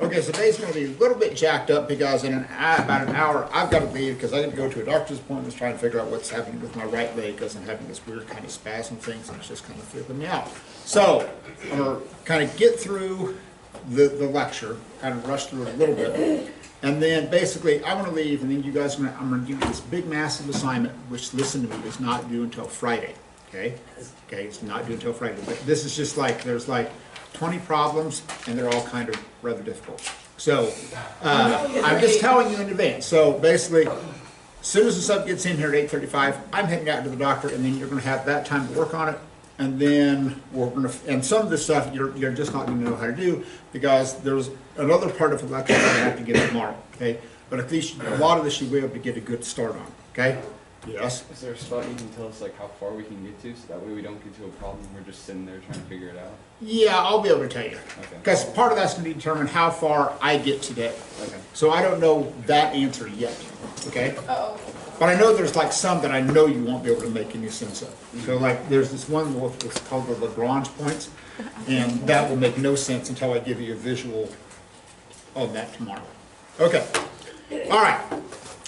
Okay, so today's going to be a little bit jacked up because in about an hour I've got to leave because I got to go to a doctor's appointment trying to figure out what's happening with my right leg because I'm having this weird kind of spasm things and it's just kind of flipping me out. So I'm going to kind of get through the lecture, kind of rush through it a little bit, and then basically I'm going to leave and then you guys I'm going to give you this big massive assignment, which, listen to me, is not due until Friday. Okay, it's not due until Friday. But this is just like there's like 20 problems, and they're all kind of rather difficult. So I'm just telling you in advance. So basically, as soon as the sub gets in here at 8:35, I'm heading out to the doctor, and then you're going to have that time to work on it. And then we're going to, and some of this stuff you're just not going to know how to do because there's another part of the lecture that I have to get tomorrow. Okay, but at least a lot of this you'll be able to get a good start on. Okay. Yes. Is there a spot you can tell us like how far we can get to, so that way we don't get to a problem? We're just sitting there trying to figure it out. Yeah, I'll be able to tell you. Okay. Because part of that's going to determine how far I get today. Okay. So I don't know that answer yet. Okay. Uh-oh. But I know there's like some that I know you won't be able to make any sense of. So like there's this one that's called the Lagrange points, and that will make no sense until I give you a visual of that tomorrow. Okay. All right.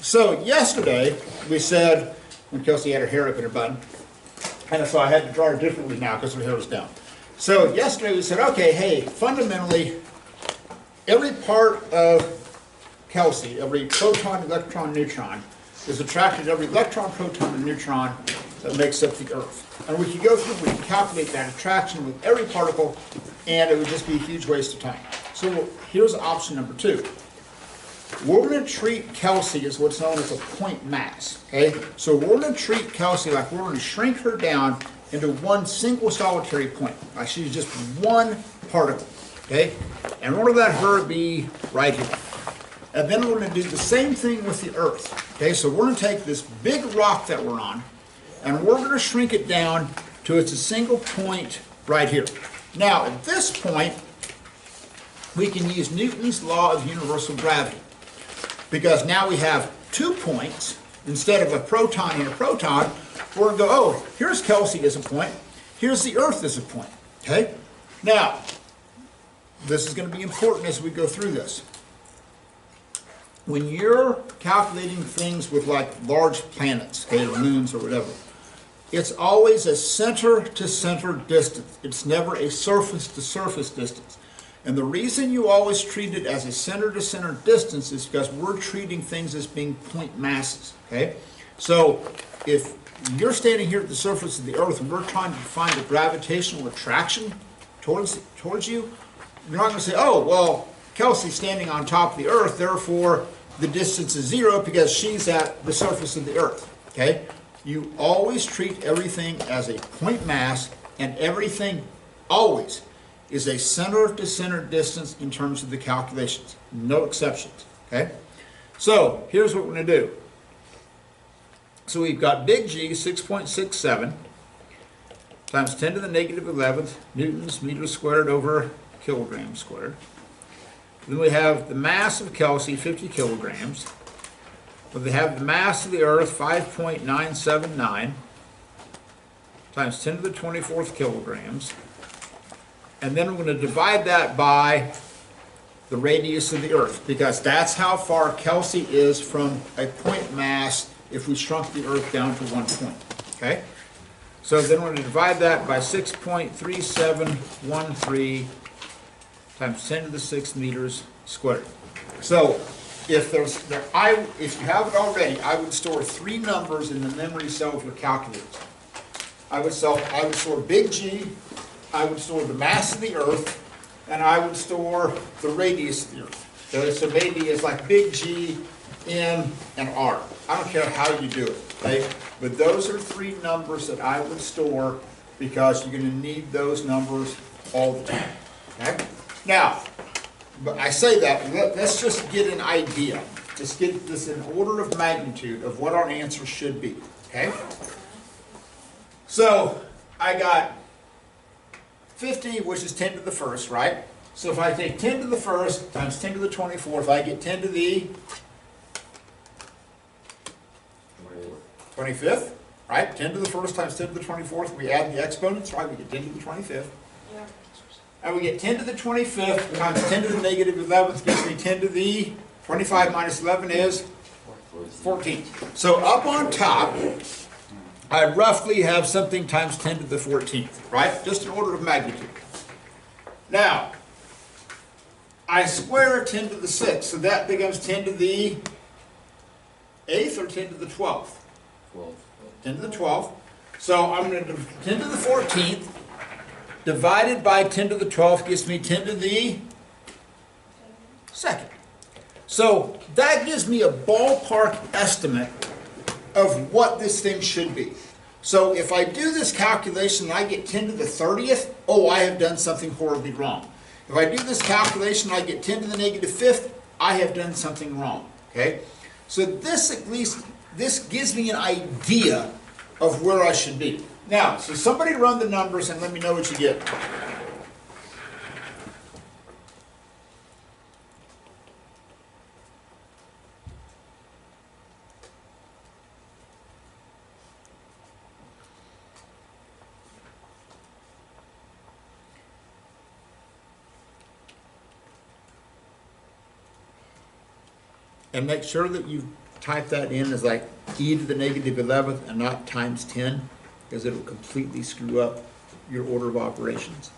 So yesterday we said when Kelsey had her hair up in her bun, and so I had to draw her differently now because her hair was down. So yesterday we said, okay, hey, fundamentally, every part of Kelsey, every proton, electron, neutron, is attracted to every electron, proton, and neutron that makes up the Earth. And we could go through, we could calculate that attraction with every particle, and it would just be a huge waste of time. So here's option number 2. We're going to treat Kelsey as what's known as a point mass, okay? So we're going to treat Kelsey like we're going to shrink her down into one single solitary point. Like she's just one particle, okay? And we're going to let her be right here. And then we're going to do the same thing with the Earth, okay? So we're going to take this big rock that we're on, and we're going to shrink it down to it's a single point right here. Now, at this point, we can use Newton's law of universal gravity. Because now we have 2 points, instead of a proton and a proton, we're going to go, oh, here's Kelsey as a point, here's the Earth as a point, okay? Now, this is going to be important as we go through this. When you're calculating things with like large planets, okay, or moons or whatever, it's always a center-to-center distance. It's never a surface-to-surface distance. And the reason you always treat it as a center-to-center distance is because we're treating things as being point masses, okay? So if you're standing here at the surface of the Earth and we're trying to find a gravitational attraction towards you, you're not going to say, oh, well, Kelsey's standing on top of the Earth, therefore the distance is 0 because she's at the surface of the Earth, okay? You always treat everything as a point mass, and everything always is a center-to-center distance in terms of the calculations. No exceptions, okay? So here's what we're going to do. So we've got big G, 6.67, times 10 to the negative 11th newtons meters squared over kilograms squared. Then we have the mass of Kelsey, 50 kilograms. But we have the mass of the Earth, 5.979, times 10 to the 24th kilograms. And then we're going to divide that by the radius of the Earth, because that's how far Kelsey is from a point mass if we shrunk the Earth down to 1 point, okay? So then we're going to divide that by 6.3713 times 10 to the 6th meters squared. So if you have it already, I would store 3 numbers in the memory cell of your calculators. I would store big G, I would store the mass of the Earth, and I would store the radius of the Earth. So maybe it's like big G, M, and R. I don't care how you do it, okay? But those are 3 numbers that I would store because you're going to need those numbers all the time, okay? Now, but I say that, let's just get an idea. Just get this in order of magnitude of what our answer should be, okay? So, I got 50, which is 10 to the 1st, right? So if I take 10 to the 1st times 10 to the 24th, I get 10 to the 25th, right? 10 to the 1st times 10 to the 24th, we add the exponents, right? We get 10 to the 25th. Yeah. and we get 10 to the 25th times 10 to the negative 11th gives me 10 to the 25 minus 11 is 14. So up on top, I roughly have something times 10 to the 14th, right? Just an order of magnitude. Now, I square 10 to the 6th, so that becomes 10 to the 8th or 10 to the 12th? 10 to the 12th. So I'm going to do 10 to the 14th divided by 10 to the 12th gives me 10 to the 2nd. So that gives me a ballpark estimate of what this thing should be. So if I do this calculation and I get 10 to the 30th, oh, I have done something horribly wrong. If I do this calculation and I get 10 to the negative 5th, I have done something wrong. Okay? So this at least, this gives me an idea of where I should be. Now, so somebody run the numbers and let me know what you get. And make sure that you type that in as like e to the negative 11th and not times 10, because it will completely screw up your order of operations.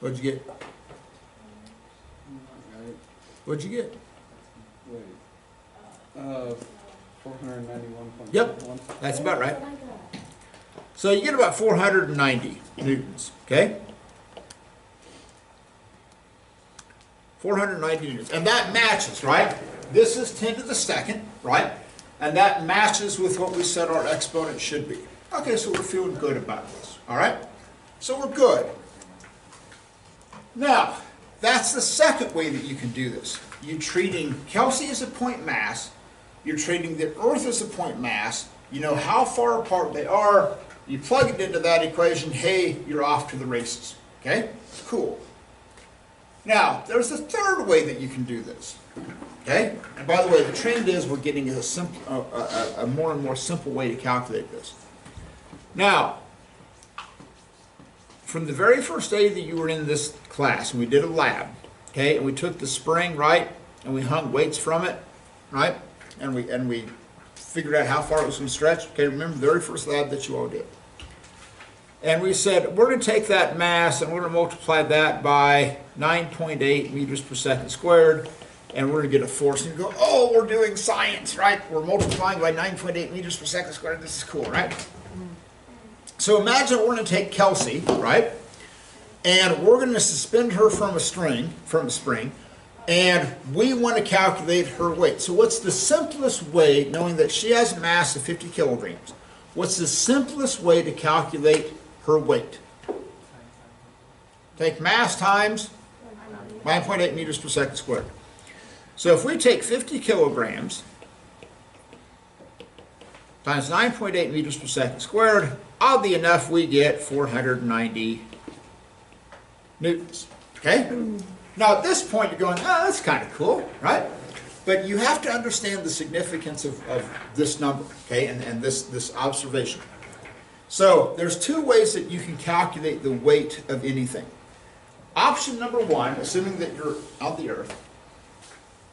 What'd you get? What'd you get? Wait. 491.1. Yep, that's about right. So you get about 490 newtons, okay? 490 newtons, and that matches, right? This is 10 to the 2nd, right? And that matches with what we said our exponent should be. Okay, so we're feeling good about this, all right? So we're good. Now, that's the second way that you can do this. You're treating Kelsey as a point mass. You're treating the Earth as a point mass. You know how far apart they are. You plug it into that equation. Hey, you're off to the races. Okay? Cool. Now, there's a third way that you can do this. Okay? And by the way, the trend is we're getting a more and more simple way to calculate this. Now, from the very first day that you were in this class, and we did a lab, okay, and we took the spring, right, and we hung weights from it, right, and we figured out how far it was going to stretch. Okay, remember the very first lab that you all did. And we said, we're going to take that mass and we're going to multiply that by 9.8 meters per second squared, and we're going to get a force. And you go, oh, we're doing science, right? We're multiplying by 9.8 meters per second squared. This is cool, right? So imagine we're going to take Kelsey, right? And we're going to suspend her from a spring, and we want to calculate her weight. So what's the simplest way, knowing that she has a mass of 50 kilograms, what's the simplest way to calculate her weight? Take mass times 9.8 meters per second squared. So if we take 50 kilograms times 9.8 meters per second squared, oddly enough, we get 490 newtons. Okay? Now at this point you're going, oh, that's kind of cool, right? But you have to understand the significance of this number, okay, and this observation. So there's two ways that you can calculate the weight of anything. Option number one, assuming that you're on the Earth,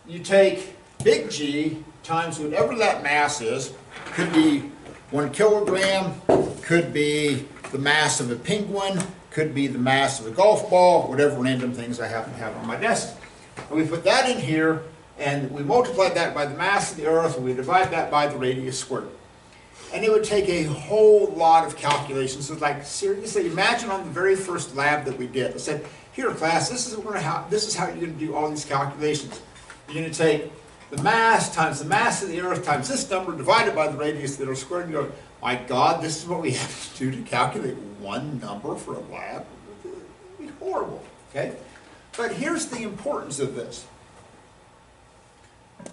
you take big G times whatever that mass is. Could be 1 kilogram, could be the mass of a penguin, could be the mass of a golf ball, whatever random things I happen to have on my desk. And we put that in here, and we multiply that by the mass of the Earth, and we divide that by the radius squared. And it would take a whole lot of calculations. So like, seriously, imagine on the very first lab that we did, I said, here class, this is how you're going to do all these calculations. You're going to take the mass times the mass of the Earth times this number divided by the radius that are squared, and you go, my God, this is what we have to do to calculate one number for a lab? It would be horrible, okay? But here's the importance of this.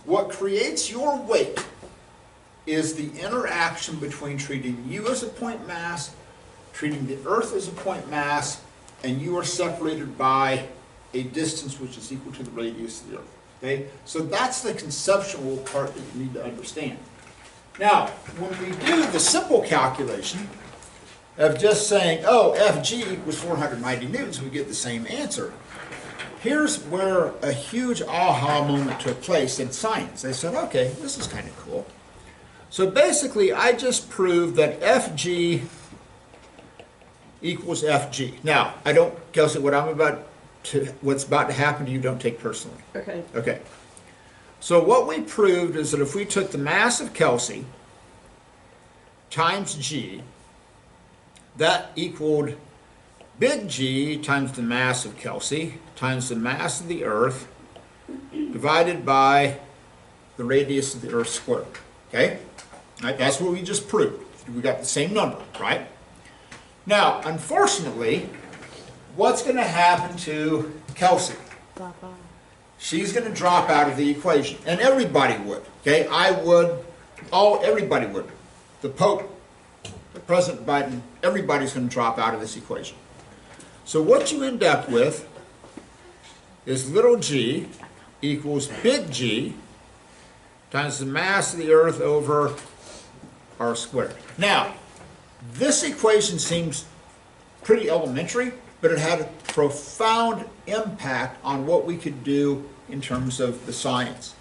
What creates your weight is the interaction between treating you as a point mass, treating the Earth as a point mass, and you are separated by a distance which is equal to the radius of the Earth. Okay? So that's the conceptual part that you need to understand. Now, when we do the simple calculation of just saying, oh, Fg equals 490 newtons, we get the same answer. Here's where a huge aha moment took place in science. They said, okay, this is kind of cool. So basically, I just proved that Fg equals Fg. Now, I don't, Kelsey, what's about to happen to you, don't take personally. Okay. Okay. So what we proved is that if we took the mass of Kelsey times g, that equaled big G times the mass of Kelsey times the mass of the Earth divided by the radius of the Earth squared. Okay? Right, that's what we just proved. We got the same number, right? Now, unfortunately, what's going to happen to Kelsey? She's going to drop out of the equation, and everybody would. Okay, I would. Everybody would. The Pope, President Biden, everybody's going to drop out of this equation. So what you end up with is little g equals big G times the mass of the Earth over r squared. Now, this equation seems pretty elementary, but it had a profound impact on what we could do in terms of the science.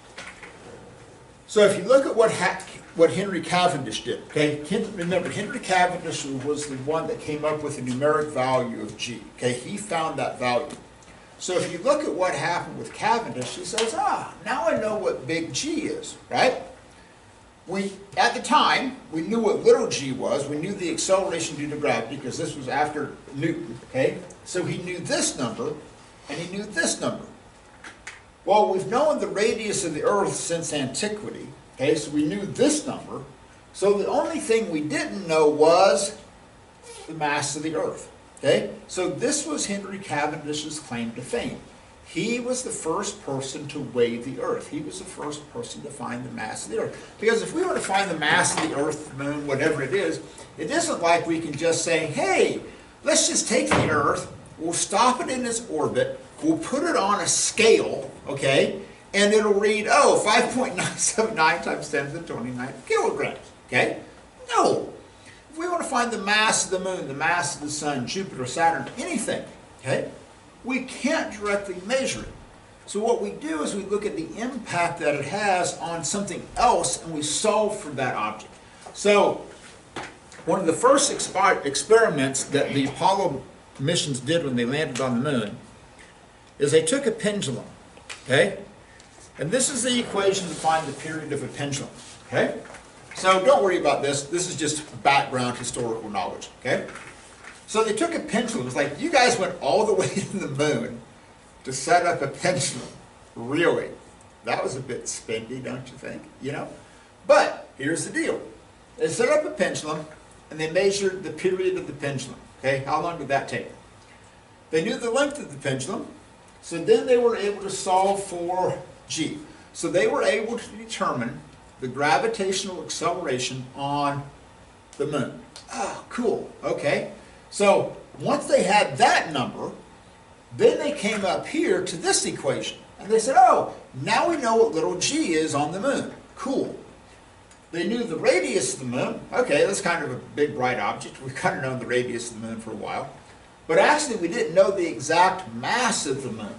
So if you look at what Henry Cavendish did, okay? Remember, Henry Cavendish was the one that came up with the numeric value of G, okay? He found that value. So if you look at what happened with Cavendish, he says, now I know what big G is, right? At the time, we knew what little g was. We knew the acceleration due to gravity because this was after Newton, okay? So he knew this number, and he knew this number. Well, we've known the radius of the Earth since antiquity, okay? So we knew this number. So the only thing we didn't know was the mass of the Earth, okay? So this was Henry Cavendish's claim to fame. He was the first person to weigh the Earth. He was the first person to find the mass of the Earth. Because if we were to find the mass of the Earth, the moon, whatever it isn't like we can just say, hey, let's just take the Earth, we'll stop it in its orbit, we'll put it on a scale, okay, and it'll read, 5.979 times 10 to the 29 kilograms, okay? No. If we want to find the mass of the moon, the mass of the sun, Jupiter, Saturn, anything, okay, we can't directly measure it. So what we do is we look at the impact that it has on something else and we solve for that object. So one of the first experiments that the Apollo missions did when they landed on the moon is they took a pendulum, okay? And this is the equation to find the period of a pendulum, okay? So don't worry about this. This is just background historical knowledge, okay? So they took a pendulum. It's like, you guys went all the way to the moon to set up a pendulum. Really? That was a bit spendy, don't you think? You know? But here's the deal. They set up a pendulum, and they measured the period of the pendulum. Okay? How long did that take? They knew the length of the pendulum, so then they were able to solve for G. So they were able to determine the gravitational acceleration on the moon. Oh, cool. Okay. So once they had that number, then they came up here to this equation. And they said, now we know what little g is on the moon. Cool. They knew the radius of the moon. Okay, that's kind of a big, bright object. We've kind of known the radius of the moon for a while. But actually, we didn't know the exact mass of the moon.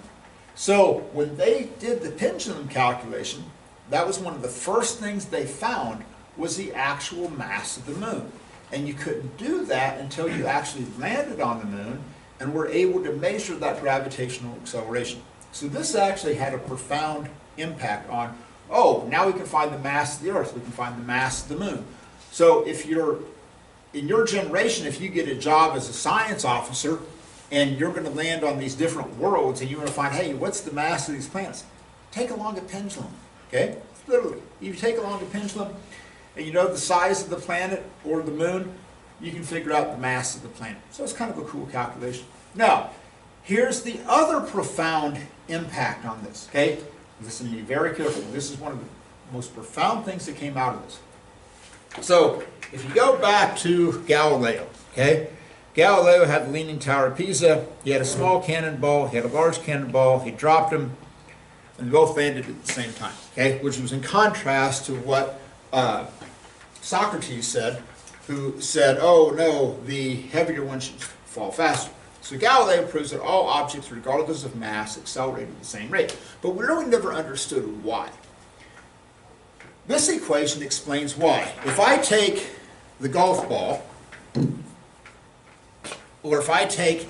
So when they did the pendulum calculation, that was one of the first things they found was the actual mass of the moon. And you couldn't do that until you actually landed on the moon and were able to measure that gravitational acceleration. So this actually had a profound impact on, now we can find the mass of the Earth, we can find the mass of the moon. So if you're, in your generation, if you get a job as a science officer and you're going to land on these different worlds and you want to find, hey, what's the mass of these planets? Take along a pendulum, okay? Literally, you take along a pendulum, and you know the size of the planet or the moon, you can figure out the mass of the planet. So it's kind of a cool calculation. Now, here's the other profound impact on this, okay? Listen to me very carefully. This is one of the most profound things that came out of this. So, if you go back to Galileo, okay? Galileo had the Leaning Tower of Pisa. He had a small cannonball. He had a large cannonball. He dropped them, and they both landed at the same time. Okay, which was in contrast to what Socrates said, who said, "Oh no, the heavier one should fall faster." So Galileo proves that all objects, regardless of mass, accelerate at the same rate. But we really never understood why. This equation explains why. If I take the golf ball, or if I take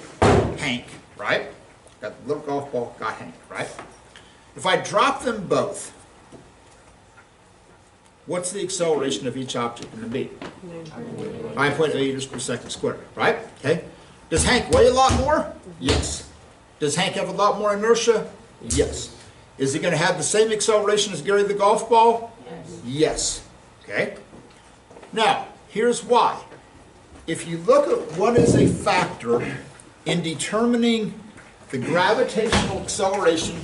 Hank, right? Got the little golf ball, got Hank, right? If I drop them both, what's the acceleration of each object going to be? 9.8 meters per second squared, right? Okay. Does Hank weigh a lot more? Yes. Does Hank have a lot more inertia? Yes. Is he going to have the same acceleration as Gary the golf ball? Yes. Okay. Now, here's why. If you look at what is a factor in determining the gravitational acceleration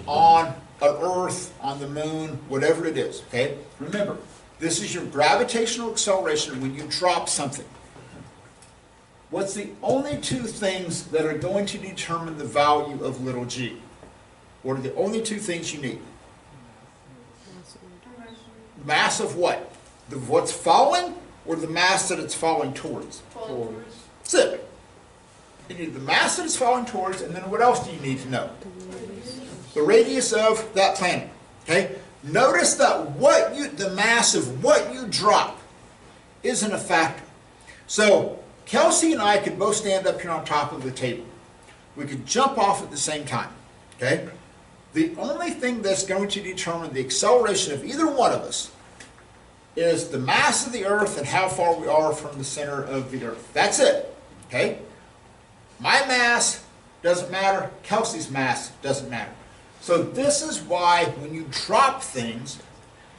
on an Earth, on the moon, whatever it is, okay? Remember, this is your gravitational acceleration when you drop something. What's the only two things that are going to determine the value of little g? What are the only two things you need? Mass of what? What's falling, or the mass that it's falling towards? That's it. You need the mass that it's falling towards, and then what else do you need to know? The radius of that planet. Okay? Notice that the mass of what you drop isn't a factor. So Kelsey and I could both stand up here on top of the table. We could jump off at the same time. Okay? The only thing that's going to determine the acceleration of either one of us is the mass of the Earth and how far we are from the center of the Earth. That's it. Okay? My mass doesn't matter. Kelsey's mass doesn't matter. So this is why when you drop things,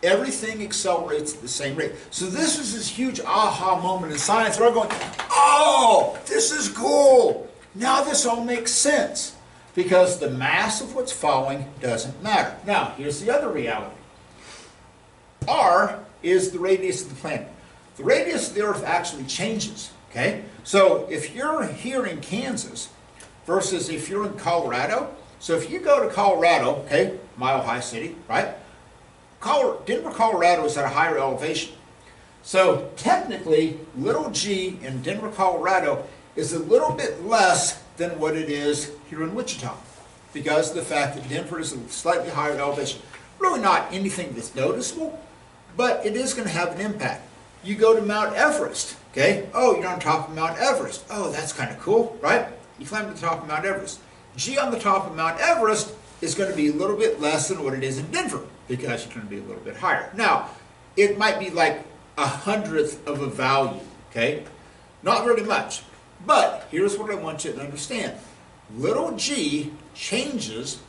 everything accelerates at the same rate. So this is this huge aha moment in science where we're going, oh, this is cool. Now this all makes sense. Because the mass of what's falling doesn't matter. Now, here's the other reality. R is the radius of the planet. The radius of the Earth actually changes. Okay? So if you're here in Kansas versus if you're in Colorado, so if you go to Colorado, okay, Mile High City, right? Denver, Colorado is at a higher elevation. So technically, little g in Denver, Colorado is a little bit less than what it is here in Wichita, because of the fact that Denver is a slightly higher elevation. Really not anything that's noticeable, but it is going to have an impact. You go to Mount Everest, okay? Oh, you're on top of Mount Everest. Oh, that's kind of cool, right? You climb to the top of Mount Everest. G on the top of Mount Everest is going to be a little bit less than what it is in Denver, because you're going to be a little bit higher. Now, it might be like 1/100th of a value, okay? Not very much. But here's what I want you to understand. Little g changes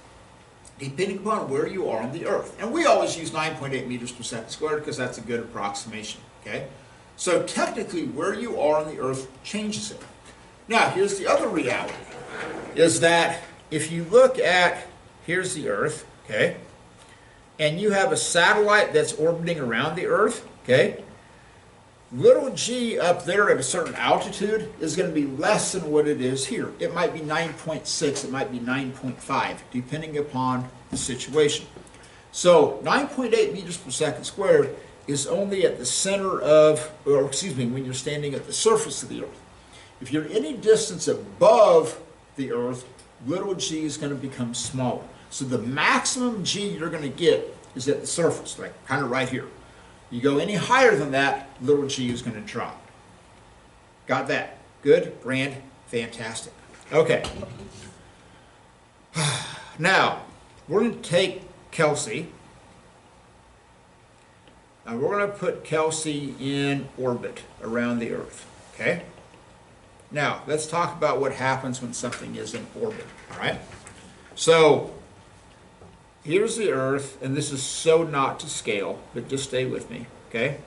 depending upon where you are on the Earth. And we always use 9.8 meters per second squared because that's a good approximation. Okay? So technically where you are on the Earth changes it. Now here's the other reality, is that if you look at, here's the Earth, okay, and you have a satellite that's orbiting around the Earth, okay, little g up there at a certain altitude is going to be less than what it is here. It might be 9.6, it might be 9.5, depending upon the situation. So 9.8 meters per second squared is only at the center of, or excuse me, when you're standing at the surface of the Earth. If you're any distance above the Earth, little g is going to become smaller. So the maximum g you're going to get is at the surface, like kind of right here. You go any higher than that, little g is going to drop. Got that? Good? Grand? Fantastic. Okay. Now, we're going to take Kelsey, and we're going to put Kelsey in orbit around the Earth. Okay? Now, let's talk about what happens when something is in orbit. All right? So, here's the Earth, and this is so not to scale, but just stay with me, okay?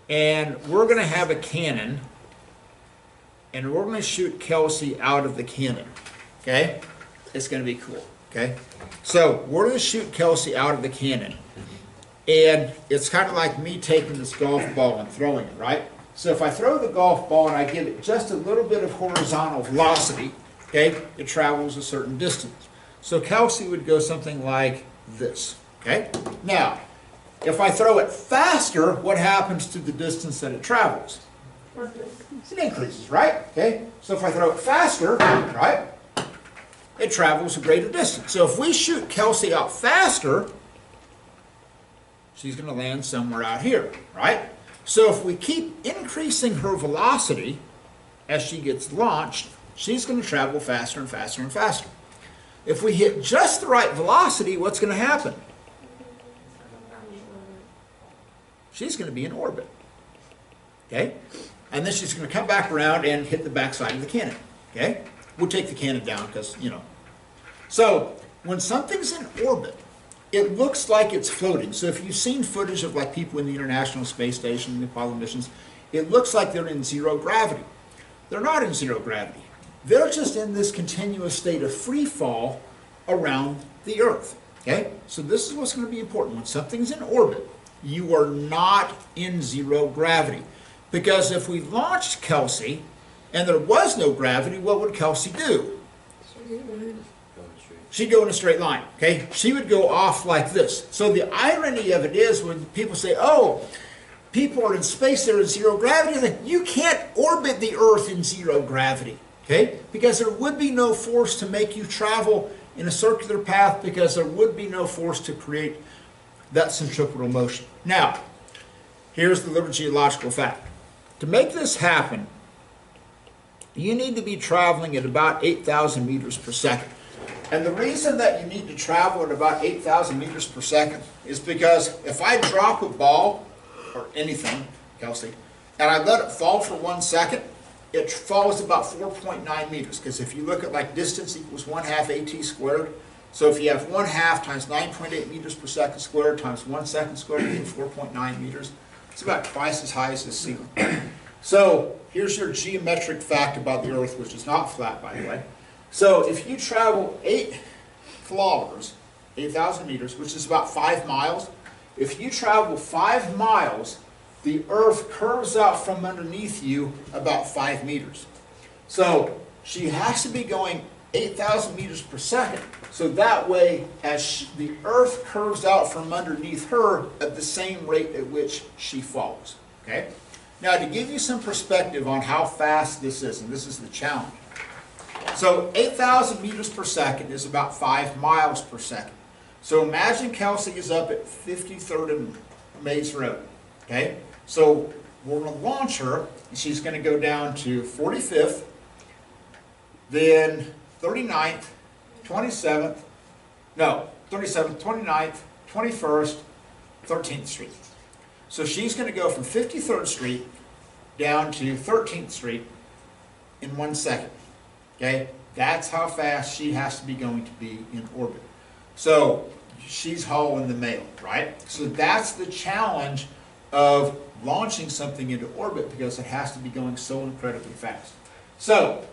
And we're going to have a cannon, and we're going to shoot Kelsey out of the cannon, okay? It's going to be cool, okay? So we're going to shoot Kelsey out of the cannon, and it's kind of like me taking this golf ball and throwing it, right? So if I throw the golf ball and I give it just a little bit of horizontal velocity, okay, it travels a certain distance. So Kelsey would go something like this, okay? Now, if I throw it faster, what happens to the distance that it travels? It increases, right? Okay, so if I throw it faster, right, it travels a greater distance. So if we shoot Kelsey out faster, she's going to land somewhere out here, right? So if we keep increasing her velocity as she gets launched, she's going to travel faster and faster and faster. If we hit just the right velocity, what's going to happen? She's going to be in orbit, okay? And then she's going to come back around and hit the backside of the cannon, okay? We'll take the cannon down because, you know. So when something's in orbit, it looks like it's floating. So if you've seen footage of like people in the International Space Station, the Apollo missions, it looks like they're in zero gravity. They're not in zero gravity. They're just in this continuous state of free fall around the Earth, okay? So this is what's going to be important. When something's in orbit, you are not in zero gravity. Because if we launched Kelsey and there was no gravity, what would Kelsey do? She'd go in a straight line, okay? She would go off like this. So the irony of it is when people say, oh, people are in space, they're in zero gravity, like, you can't orbit the Earth in zero gravity, okay? Because there would be no force to make you travel in a circular path because there would be no force to create that centripetal motion. Now, here's the little geological fact. To make this happen, you need to be traveling at about 8,000 meters per second. And the reason that you need to travel at about 8,000 meters per second is because if I drop a ball, or anything, Kelsey, and I let it fall for 1 second, it falls about 4.9 meters. Because if you look at like distance equals 1/2 AT squared, so if you have 1/2 times 9.8 meters per second squared times 1 second squared, you get 4.9 meters. It's about twice as high as the ceiling. So here's your geometric fact about the Earth, which is not flat, by the way. So if you travel 8 kilometers, 8,000 meters, which is about 5 miles, if you travel 5 miles, the Earth curves out from underneath you about 5 meters. So she has to be going 8,000 meters per second. So that way, as the Earth curves out from underneath her at the same rate at which she falls. Okay? Now, to give you some perspective on how fast this is, and this is the challenge. So 8,000 meters per second is about 5 miles per second. So imagine Kelsey is up at 53rd and Maze Road. Okay? So we're going to launch her, and she's going to go down to 45th, then 39th, 27th, no, 37th, 29th, 21st, 13th Street. So she's going to go from 53rd Street down to 13th Street in 1 second. Okay? That's how fast she has to be going to be in orbit. So she's hauling the mail, right? So that's the challenge of launching something into orbit because it has to be going so incredibly fast. So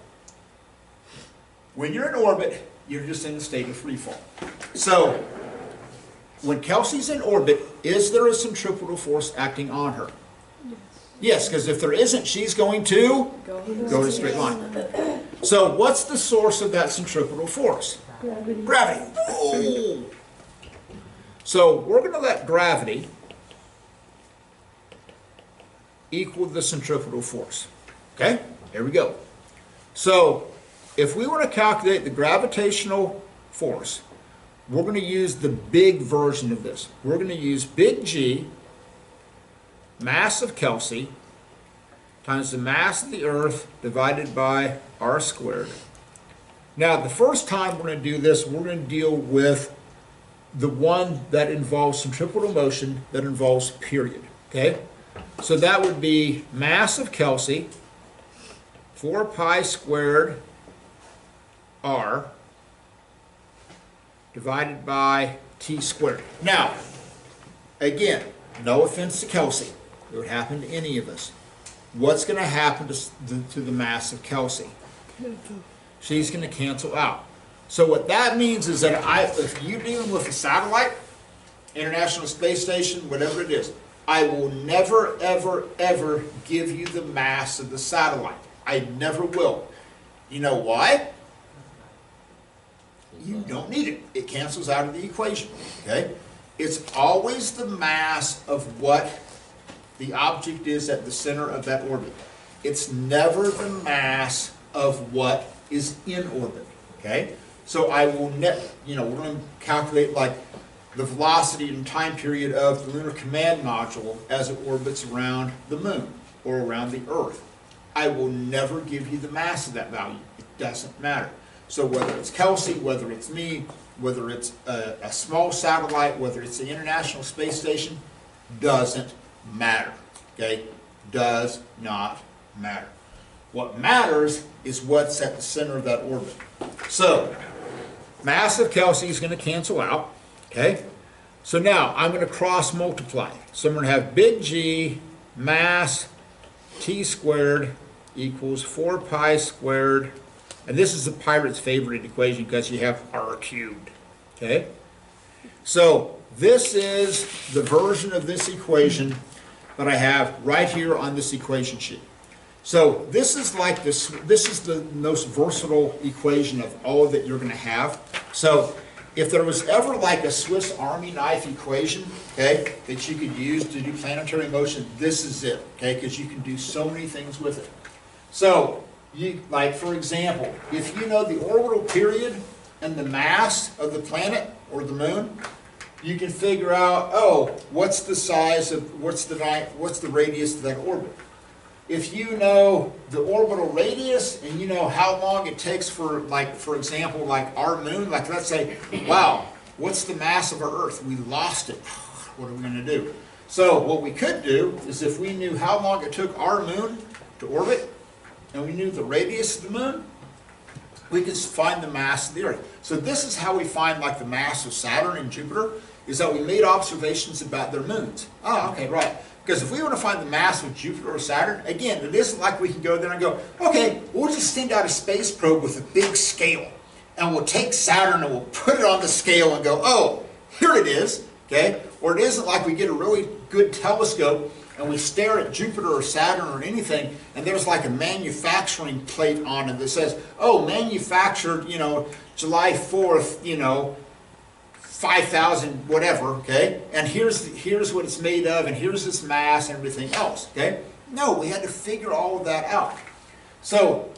when you're in orbit, you're just in a state of free fall. So when Kelsey's in orbit, is there a centripetal force acting on her? Yes, because if there isn't, she's going to go in a straight line. So what's the source of that centripetal force? Gravity. Oh. So we're going to let gravity equal the centripetal force. Okay? Here we go. So if we want to calculate the gravitational force, we're going to use the big version of this. We're going to use big G, mass of Kelsey, times the mass of the Earth divided by r squared. Now, the first time we're going to do this, we're going to deal with the one that involves centripetal motion, that involves period. Okay? So that would be mass of Kelsey, 4 pi squared r divided by t squared. Now, again, no offense to Kelsey. It would happen to any of us. What's going to happen to the mass of Kelsey? She's going to cancel out. So what that means is that if you're dealing with a satellite, International Space Station, whatever it is, I will never, ever, ever give you the mass of the satellite. I never will. You know why? You don't need it. It cancels out of the equation, okay? It's always the mass of what the object is at the center of that orbit. It's never the mass of what is in orbit, okay? So I will we're going to calculate like the velocity and time period of the Lunar Command Module as it orbits around the moon or around the Earth. I will never give you the mass of that value. It doesn't matter. So whether it's Kelsey, whether it's me, whether it's a small satellite, whether it's the International Space Station, doesn't matter, okay? Does not matter. What matters is what's at the center of that orbit. So, mass of Kelsey is going to cancel out, okay? So now, I'm going to cross multiply. So I'm going to have big G mass T squared equals 4 pi squared, and this is the pirate's favorite equation because you have r cubed, okay? So this is the version of this equation that I have right here on this equation sheet. So this is like this is the most versatile equation of all that you're going to have. So if there was ever like a Swiss Army knife equation, okay, that you could use to do planetary motion, this is it, okay, because you can do so many things with it. So, like for example, if you know the orbital period and the mass of the planet or the moon, you can figure out, oh, what's the size of, what's the radius of that orbit. If you know the orbital radius and you know how long it takes for, like, for example, like our moon, like let's say, wow, what's the mass of our Earth? We lost it. What are we going to do? So what we could do is if we knew how long it took our moon to orbit and we knew the radius of the moon, we could find the mass of the Earth. So this is how we find like the mass of Saturn and Jupiter, is that we made observations about their moons. Oh, okay, right. Because if we want to find the mass of Jupiter or Saturn, again, it isn't like we can go there and go, okay, we'll just send out a space probe with a big scale, and we'll take Saturn and we'll put it on the scale and go, oh, here it is, okay? Or it isn't like we get a really good telescope and we stare at Jupiter or Saturn or anything, and there's like a manufacturing plate on it that says, oh, manufactured, July 4th, 5,000 whatever, okay? And here's what it's made of, and here's its mass and everything else, okay? No, we had to figure all of that out. So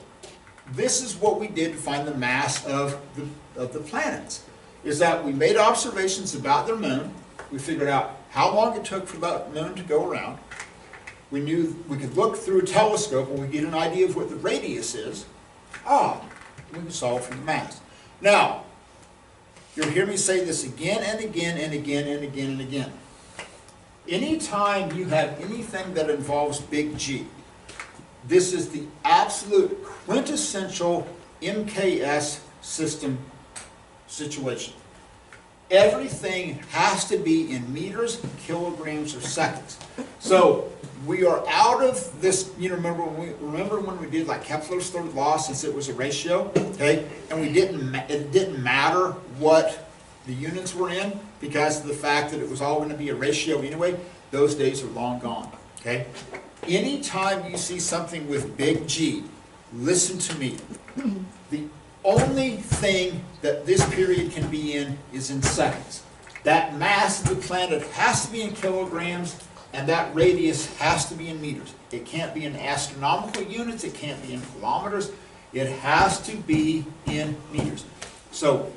this is what we did to find the mass of the planets, is that we made observations about their moon. We figured out how long it took for the moon to go around. We knew we could look through a telescope and we get an idea of what the radius is. We can solve for the mass. Now, you'll hear me say this again and again and again and again and again. Anytime you have anything that involves big G, this is the absolute quintessential MKS system situation. Everything has to be in meters, kilograms, or seconds. So we are out of this, remember when we did like Kepler's third law, since it was a ratio, okay? And it didn't matter what the units were in because of the fact that it was all going to be a ratio anyway. Those days are long gone, okay? Anytime you see something with big G, listen to me. The only thing that this period can be in is in seconds. That mass of the planet has to be in kilograms, and that radius has to be in meters. It can't be in astronomical units, it can't be in kilometers, it has to be in meters. So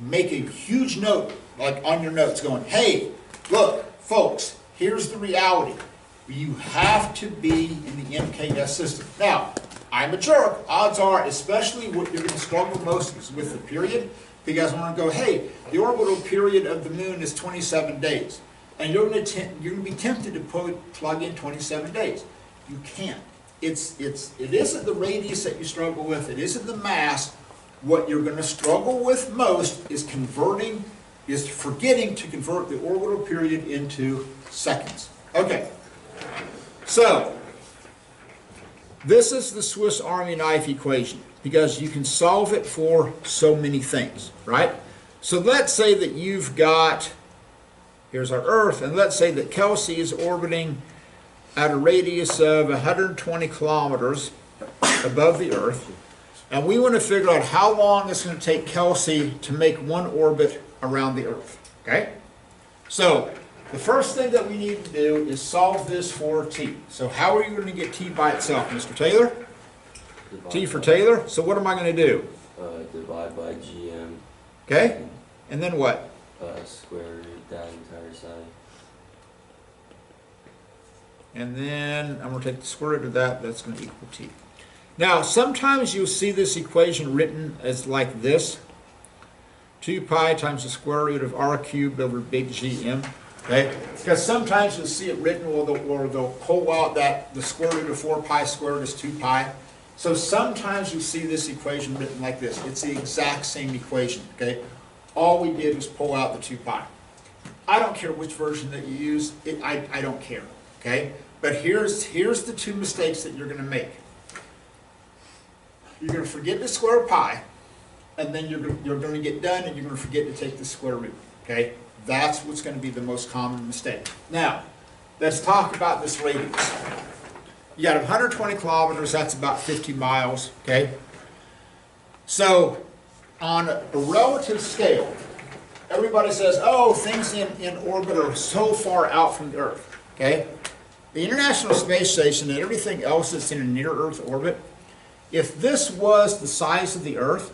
make a huge note, like on your notes, going, hey, look, folks, here's the reality. You have to be in the MKS system. Now, I'm a jerk. Odds are, especially what you're going to struggle most is with the period, because I'm going to go, hey, the orbital period of the moon is 27 days. And you're going to be tempted to plug in 27 days. You can't. It isn't the radius that you struggle with. It isn't the mass. What you're going to struggle with most is forgetting to convert the orbital period into seconds. Okay. So, this is the Swiss Army knife equation, because you can solve it for so many things, right? So let's say that you've got Here's our Earth, and let's say that Kelsey is orbiting at a radius of 120 kilometers above the Earth, and we want to figure out how long it's going to take Kelsey to make one orbit around the Earth, okay? So, the first thing that we need to do is solve this for t. So how are you going to get t by itself, Mr. Taylor? T for Taylor. So what am I going to do? Divide by GM. Okay? And then what? Square root that entire side. And then I'm going to take the square root of that. That's going to equal t. Now, sometimes you'll see this equation written as like this. 2 pi times the square root of r cubed over big GM. Okay? Because sometimes you'll see it written, or they'll pull out that the square root of 4 pi squared is 2 pi. So sometimes you'll see this equation written like this. It's the exact same equation. Okay? All we did was pull out the 2 pi. I don't care which version that you use. I don't care. Okay? But here's the two mistakes that you're going to make. You're going to forget the square of pi, and then you're going to get done, and you're going to forget to take the square root. Okay? That's what's going to be the most common mistake. Now, let's talk about this radius. You got 120 kilometers, that's about 50 miles, okay? So, on a relative scale, everybody says, oh, things in orbit are so far out from the Earth, okay? The International Space Station and everything else that's in a near-Earth orbit, if this was the size of the Earth,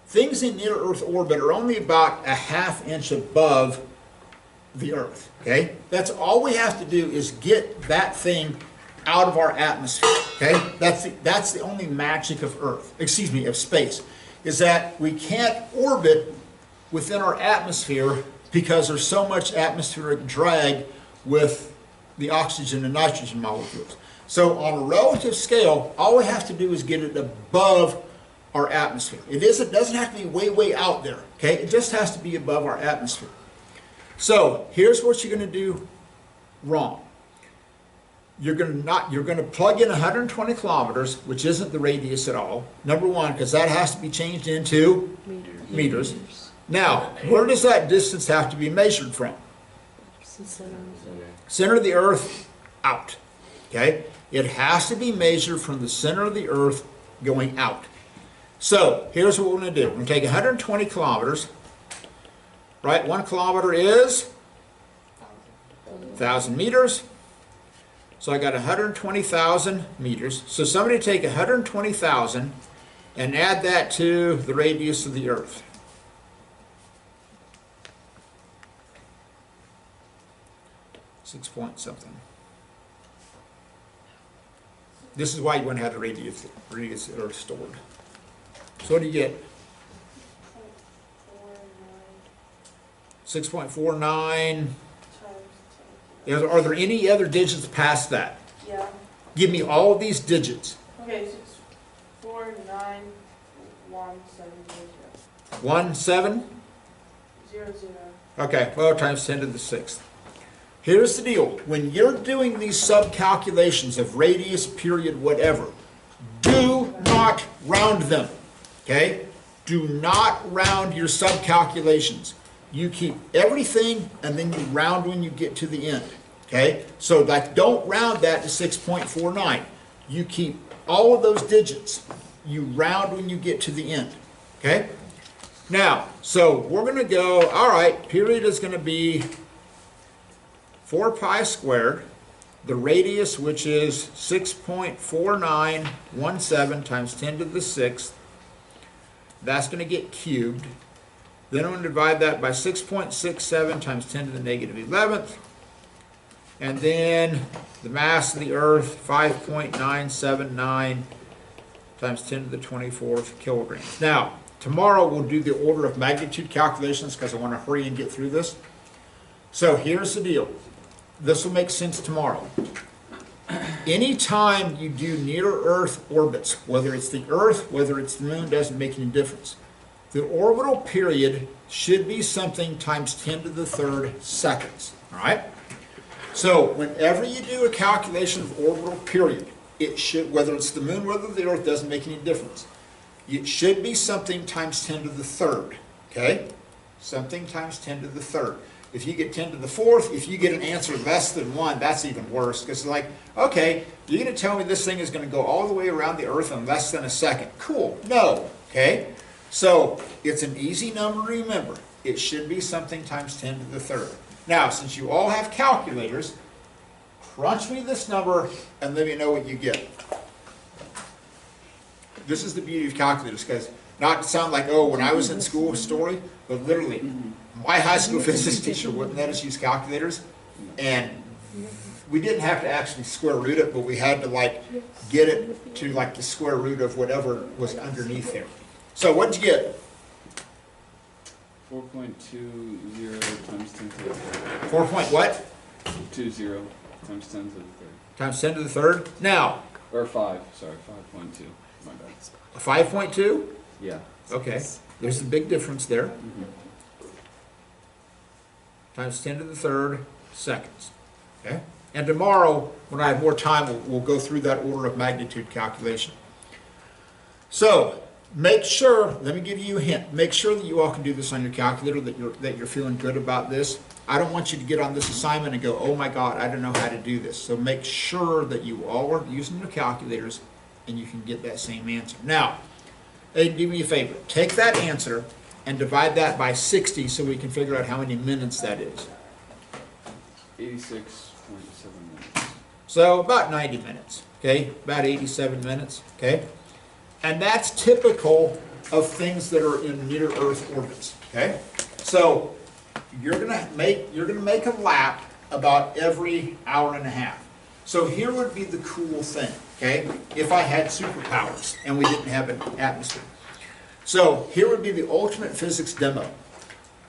things in near-Earth orbit are only about a ½ inch above the Earth, okay? That's all we have to do is get that thing out of our atmosphere, okay? That's the only magic of Earth, excuse me, of space, is that we can't orbit within our atmosphere because there's so much atmospheric drag with the oxygen and nitrogen molecules. So on a relative scale, all we have to do is get it above our atmosphere. It doesn't have to be way, way out there, okay? It just has to be above our atmosphere. So here's what you're going to do wrong. You're going to plug in 120 kilometers, which isn't the radius at all. Number one, because that has to be changed into meters. Now, where does that distance have to be measured from? Center of the Earth out, okay? It has to be measured from the center of the Earth going out. So, here's what we're going to do. We're going to take 120 kilometers, right? 1 kilometer is 1,000 meters. So I got 120,000 meters. So somebody take 120,000 and add that to the radius of the Earth. Six point something. This is why you want to have the radius of the Earth stored. So what do you get? 6.49. Are there any other digits past that? Yeah. Give me all of these digits. Okay, 6, 4, 9, 1, 7, 0, 1, 7? 0, 0. Okay, well, times 10 to the 6th. Here's the deal. When you're doing these sub-calculations of radius, period, whatever, do not round them, okay? Do not round your sub-calculations. You keep everything, and then you round when you get to the end, okay? So, like, don't round that to 6.49. You keep all of those digits. You round when you get to the end, okay? Now, so we're going to go, all right, period is going to be 4 pi squared, the radius, which is 6.4917 times 10 to the 6th. That's going to get cubed. Then I'm going to divide that by 6.67 times 10 to the negative 11th. And then the mass of the Earth, 5.979 times 10 to the 24th kilograms. Now, tomorrow we'll do the order of magnitude calculations because I want to hurry and get through this. So here's the deal. This will make sense tomorrow. Anytime you do near-Earth orbits, whether it's the Earth, whether it's the Moon, doesn't make any difference. The orbital period should be something times 10 to the 3rd seconds, all right? So whenever you do a calculation of orbital period, it should, whether it's the Moon, whether the Earth, doesn't make any difference. It should be something times 10 to the 3rd, okay? Something times 10 to the 3rd. If you get 10 to the fourth, if you get an answer less than 1, that's even worse. Because like, okay, you're going to tell me this thing is going to go all the way around the earth in less than a second. Cool. No. Okay? So it's an easy number to remember. It should be something times 10 to the third. Now, since you all have calculators, crunch me this number and let me know what you get. This is the beauty of calculators, guys. Not to sound like, oh, when I was in school story, but literally, my high school physics teacher wouldn't let us use calculators, and we didn't have to actually square root it, but we had to like get it to like the square root of whatever was underneath there. So what'd you get? 4.20 times 10 to the third. 4 point what? 20 times 10 to the third. Times 10 to the third. Now, Or 5, sorry, 5.2. My bad. a 5.2? Yeah. Okay, there's a big difference there. Mm-hmm. Times 10 to the third seconds. Okay? And tomorrow, when I have more time, we'll go through that order of magnitude calculation. So, make sure, let me give you a hint, make sure that you all can do this on your calculator, that you're feeling good about this. I don't want you to get on this assignment and go, oh my God, I don't know how to do this. So make sure that you all are using your calculators and you can get that same answer. Now, hey, do me a favor, take that answer and divide that by 60 so we can figure out how many minutes that is. 86.7 minutes. So about 90 minutes, okay? About 87 minutes, okay? And that's typical of things that are in near Earth orbits, okay? So you're gonna make a lap about every hour and a half. So here would be the cool thing, okay? If I had superpowers and we didn't have an atmosphere. So here would be the ultimate physics demo.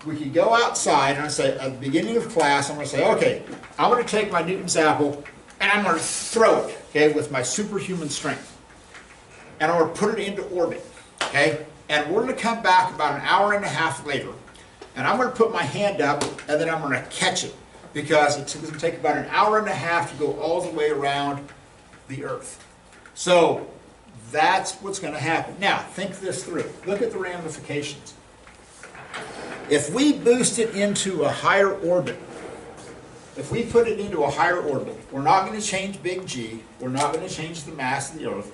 We could go outside and I say, at the beginning of class, I'm gonna say, okay, I'm gonna take my Newton's apple and I'm gonna throw it, okay, with my superhuman strength. And I'm gonna put it into orbit, okay? And we're gonna come back about an hour and a half later, and I'm gonna put my hand up and then I'm gonna catch it, because it's gonna take about an hour and a half to go all the way around the Earth. So that's what's gonna happen. Now, think this through. Look at the ramifications. If we boost it into a higher orbit, if we put it into a higher orbit, we're not going to change big G, we're not going to change the mass of the Earth,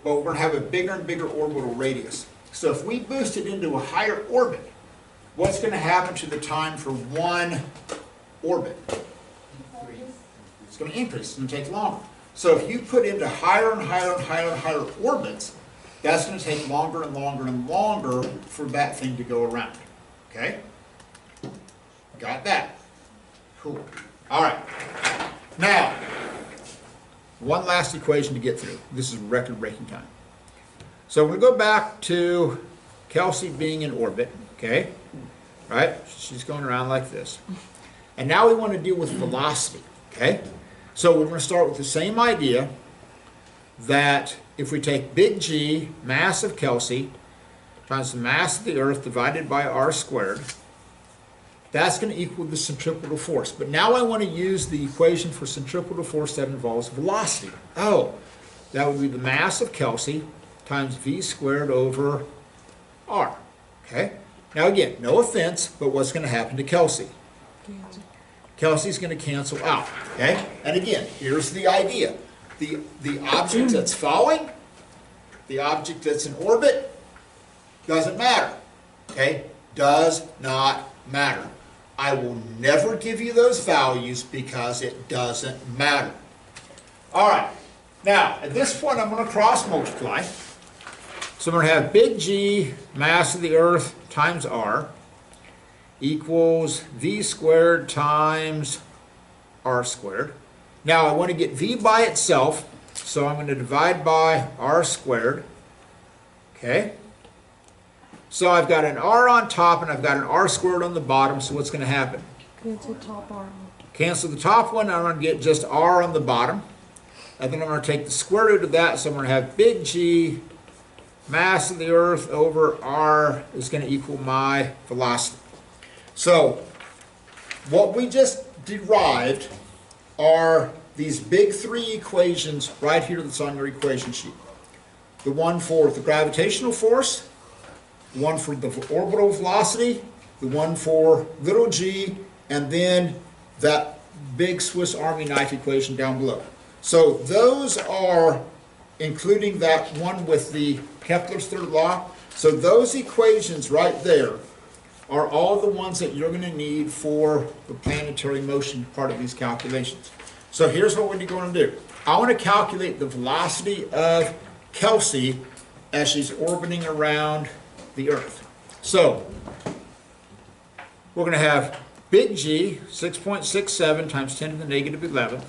but we're going to have a bigger and bigger orbital radius. So if we boost it into a higher orbit, what's going to happen to the time for one orbit? It's going to increase, it's going to take longer. So if you put into higher and higher and higher and higher orbits, that's going to take longer and longer and longer for that thing to go around. Okay? Got that? Cool. All right. Now, one last equation to get through. This is record-breaking time. So we're going to go back to Kelsey being in orbit. Okay? Right? She's going around like this. And now we want to deal with velocity. Okay? So we're going to start with the same idea that if we take big G, mass of Kelsey, times the mass of the Earth divided by r squared, that's going to equal the centripetal force. But now I want to use the equation for centripetal force that involves velocity. Oh, that would be the mass of Kelsey times v squared over r. Okay? Now again, no offense, but what's going to happen to Kelsey? Kelsey's going to cancel out. Okay? And again, here's the idea. The object that's falling, the object that's in orbit, doesn't matter. Okay? Does not matter. I will never give you those values because it doesn't matter. All right. Now, at this point, I'm going to cross multiply. So I'm going to have big G, mass of the Earth, times r, equals v squared times r squared. Now, I want to get v by itself, so I'm going to divide by r squared. Okay? So I've got an r on top and I've got an r squared on the bottom, so what's going to happen? Cancel top r. Cancel the top one, I'm going to get just r on the bottom. And then I'm going to take the square root of that, so I'm going to have big G, mass of the Earth over r is going to equal my velocity. So what we just derived are these big three equations right here that's on your equation sheet. The one for the gravitational force, the one for the orbital velocity, the one for little g, and then that big Swiss Army knife equation down below. So those are including that one with the Kepler's third law. So those equations right there are all the ones that you're going to need for the planetary motion part of these calculations. So here's what we're going to do. I want to calculate the velocity of Kelsey as she's orbiting around the Earth. So we're going to have big G, 6.67 times 10 to the negative 11th,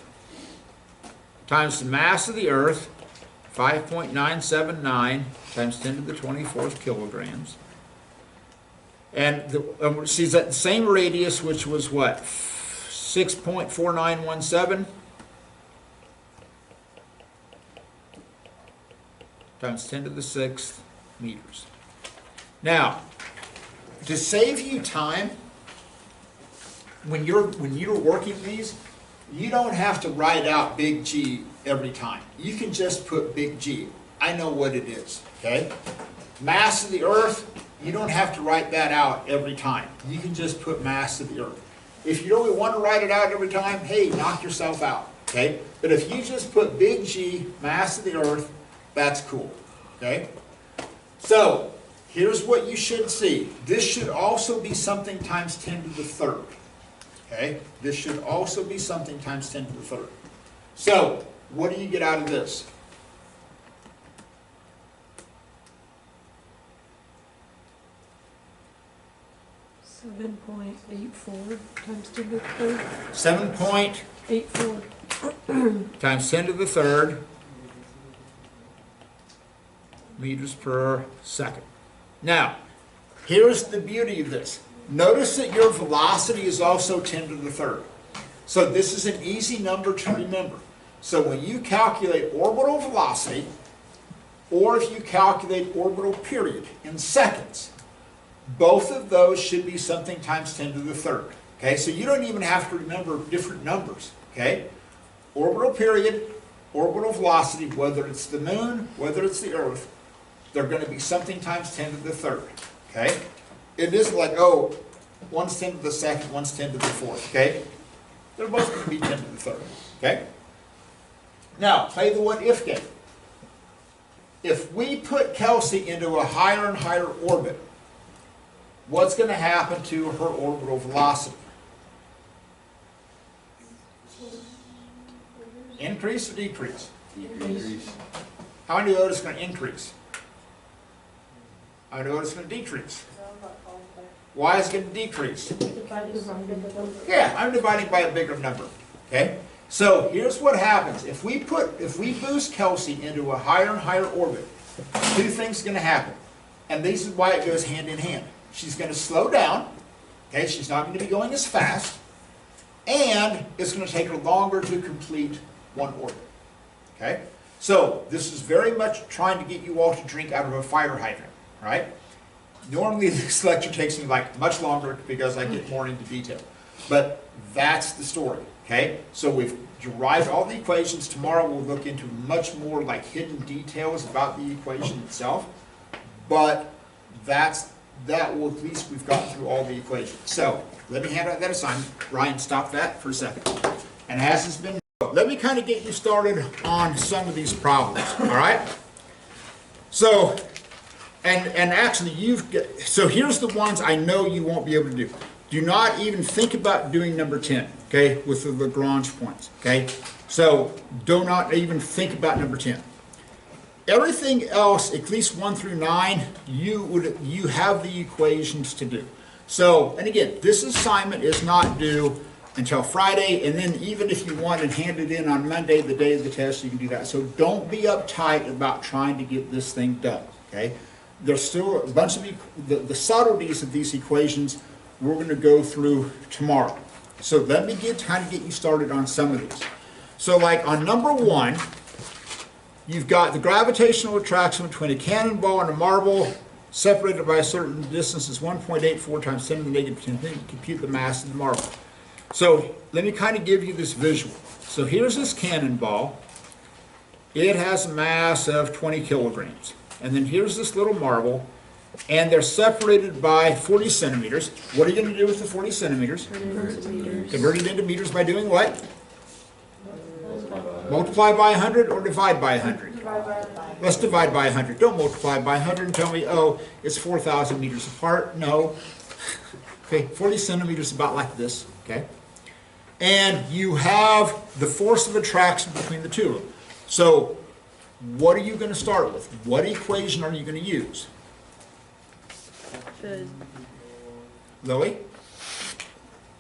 times the mass of the Earth, 5.979 times 10 to the 24th kilograms. And she's at the same radius, which was what? 6.4917 times 10 to the 6th meters. Now, to save you time, when you're working these, you don't have to write out big G every time. You can just put big G. I know what it is, okay? Mass of the Earth, you don't have to write that out every time. You can just put mass of the Earth. If you don't want to write it out every time, hey, knock yourself out, okay? But if you just put big G, mass of the Earth, that's cool, okay? So, here's what you should see. This should also be something times 10 to the third, okay? This should also be something times 10 to the third. So, what do you get out of this? 7.84 times 10 to the third. 7.84 84. times 10 to the third meters per second. Now, here's the beauty of this. Notice that your velocity is also 10 to the third. So this is an easy number to remember. So when you calculate orbital velocity, or if you calculate orbital period in seconds, both of those should be something times 10 to the third. Okay, so you don't even have to remember different numbers. Okay, orbital period, orbital velocity, whether it's the moon, whether it's the Earth, they're going to be something times 10 to the third. Okay, it isn't like, oh, one's 10 to the second, one's 10 to the fourth. Okay, they're both going to be 10 to the third. Okay, now play the what if game. If we put Kelsey into a higher and higher orbit, what's going to happen to her orbital velocity? Increase or decrease? Decrease. How many know it's going to increase? I know it's going to decrease. Why is it going to decrease? Yeah, I'm dividing by a bigger number. Okay? So here's what happens. If we boost Kelsey into a higher and higher orbit, two things are going to happen. And this is why it goes hand in hand. She's going to slow down. Okay? She's not going to be going as fast. And it's going to take her longer to complete one orbit. Okay? So this is very much trying to get you all to drink out of a fire hydrant. Right? Normally this lecture takes me like much longer because I get more into detail. But that's the story. Okay? So we've derived all the equations. Tomorrow we'll look into much more like hidden details about the equation itself. But that will, at least we've gotten through all the equations. So let me hand out that assignment. Ryan, stop that for a second. And as has been, let me kind of get you started on some of these problems. All right? So, and actually so here's the ones I know you won't be able to do. Do not even think about doing number 10, okay, with the Lagrange points, okay? So do not even think about number 10. Everything else, at least 1 through 9, you have the equations to do. So, and again, this assignment is not due until Friday, and then even if you want to hand it in on Monday, the day of the test, you can do that. So don't be uptight about trying to get this thing done, okay? There's still a bunch of the subtleties of these equations we're going to go through tomorrow. So let me kind of get you started on some of these. So like on number 1, you've got the gravitational attraction between a cannonball and a marble separated by a certain distance is 1.84 times 10 to the negative 10. Then you compute the mass of the marble. So let me kind of give you this visual. So here's this cannonball. It has a mass of 20 kilograms. And then here's this little marble. and they're separated by 40 centimeters. What are you going to do with the 40 centimeters? Convert it into meters by doing what? Multiply by 100 or divide by 100? Divide by 100. Let's divide by 100. Don't multiply by 100 and tell me, oh, it's 4,000 meters apart. No. Okay, 40 centimeters about like this, okay? And you have the force of attraction between the two of them. So what are you going to start with? What equation are you going to use? The Lily?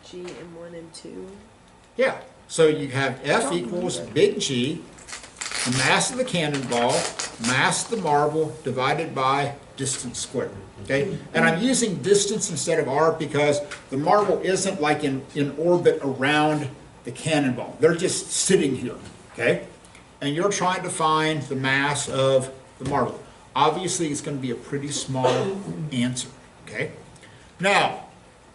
G and 1 and 2. Yeah. So you have F equals big G, the mass of the cannonball, mass of the marble, divided by distance squared. Okay? And I'm using distance instead of R because the marble isn't like in orbit around the cannonball. They're just sitting here. Okay? And you're trying to find the mass of the marble. Obviously, it's going to be a pretty small answer. Okay? Now,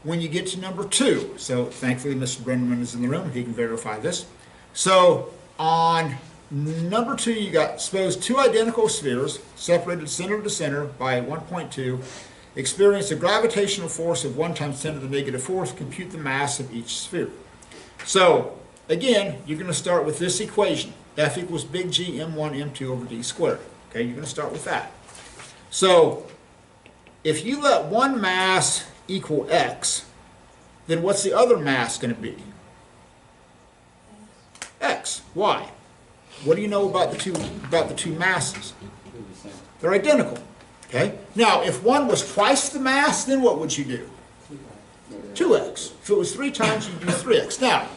when you get to number 2, so thankfully Mr. Brenneman is in the room, he can verify this. So on number 2, you got, suppose 2 identical spheres separated center to center by 1.2, experience a gravitational force of 1 times 10 to the negative 4th, compute the mass of each sphere. So again, you're going to start with this equation, F equals big G m1 m2 over d squared. Okay, you're going to start with that. So if you let one mass equal x, then what's the other mass going to be? X. Why? What do you know about the two masses? They're identical. Okay? Now, if one was twice the mass, then what would you do? 2x. If it was 3 times, you'd do 3x. Now,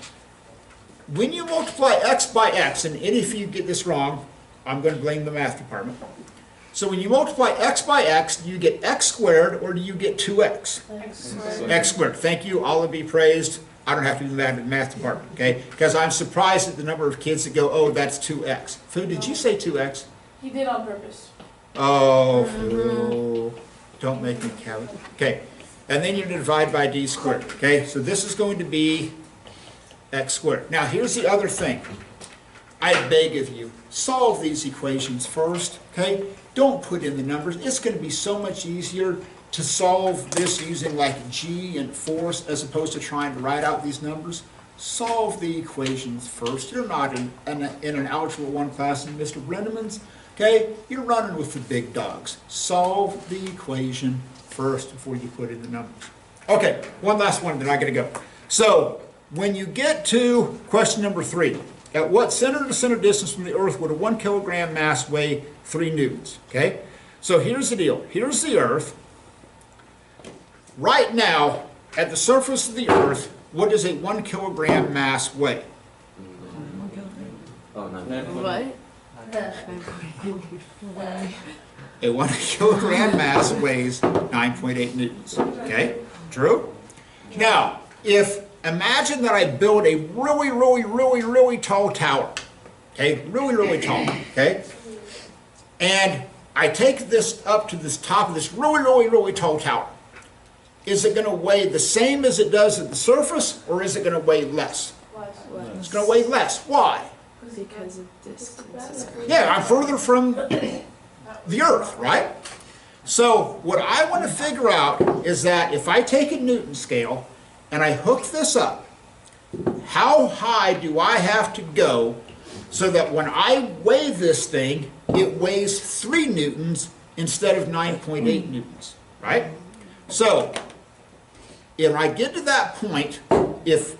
when you multiply x by x, and any of you get this wrong, I'm going to blame the math department. So when you multiply x by x, do you get x squared or do you get 2x? X squared. Thank you. Allah be praised. I don't have to do that in the math department, okay? Because I'm surprised at the number of kids that go, oh, that's 2x. Fu, did you say 2x? He did on purpose. Oh, Fu. Don't make me count. Okay. And then you divide by d squared, okay? So this is going to be x squared. Now, here's the other thing. I beg of you, solve these equations first, okay? Don't put in the numbers. It's going to be so much easier to solve this using like G and force as opposed to trying to write out these numbers. Solve the equations first. You're not in an Algebra 1 class in Mr. Brenneman's, okay? You're running with the big dogs. Solve the equation first before you put in the numbers. Okay, one last one, then I gotta go. So, when you get to question number 3, at what center to center distance from the Earth would a 1 kilogram mass weigh 3 newtons? Okay? So here's the deal. Here's the Earth. Right now, at the surface of the Earth, what does a 1 kilogram mass weigh? Oh, no. What? A 1 kilogram mass weighs 9.8 newtons. Okay? True? Now, imagine that I build a really tall tower. Okay? Really tall. Okay? And I take this up to this top of this really tall tower. Is it going to weigh the same as it does at the surface, or is it going to weigh less? It's going to weigh less. Why? Because of distance. Yeah, I'm further from the Earth, right? So what I want to figure out is that if I take a Newton scale and I hook this up, how high do I have to go so that when I weigh this thing, it weighs 3 newtons instead of 9.8 newtons, right? So if I get to that point, if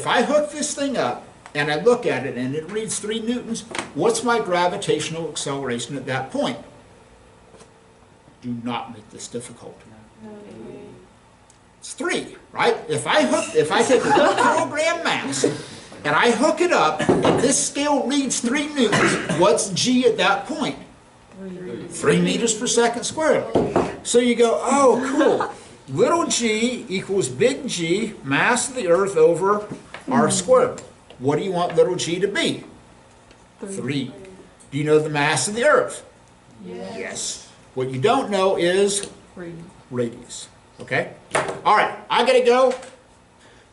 I hook this thing up and I look at it and it reads 3 newtons, what's my gravitational acceleration at that point? Do not make this difficult. It's 3, right? If I take a 1 kilogram mass and I hook it up and this scale reads 3 newtons, what's G at that point? 3 meters per second squared. So you go, oh, cool. Little g equals big G, mass of the Earth over r squared. What do you want little g to be? 3. Do you know the mass of the Earth? Yes. What you don't know is radius. Okay? All right, I gotta go.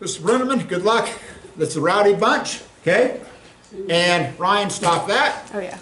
Mr. Brenneman, good luck. That's a rowdy bunch. Okay? And Ryan, stop that. Oh, yeah.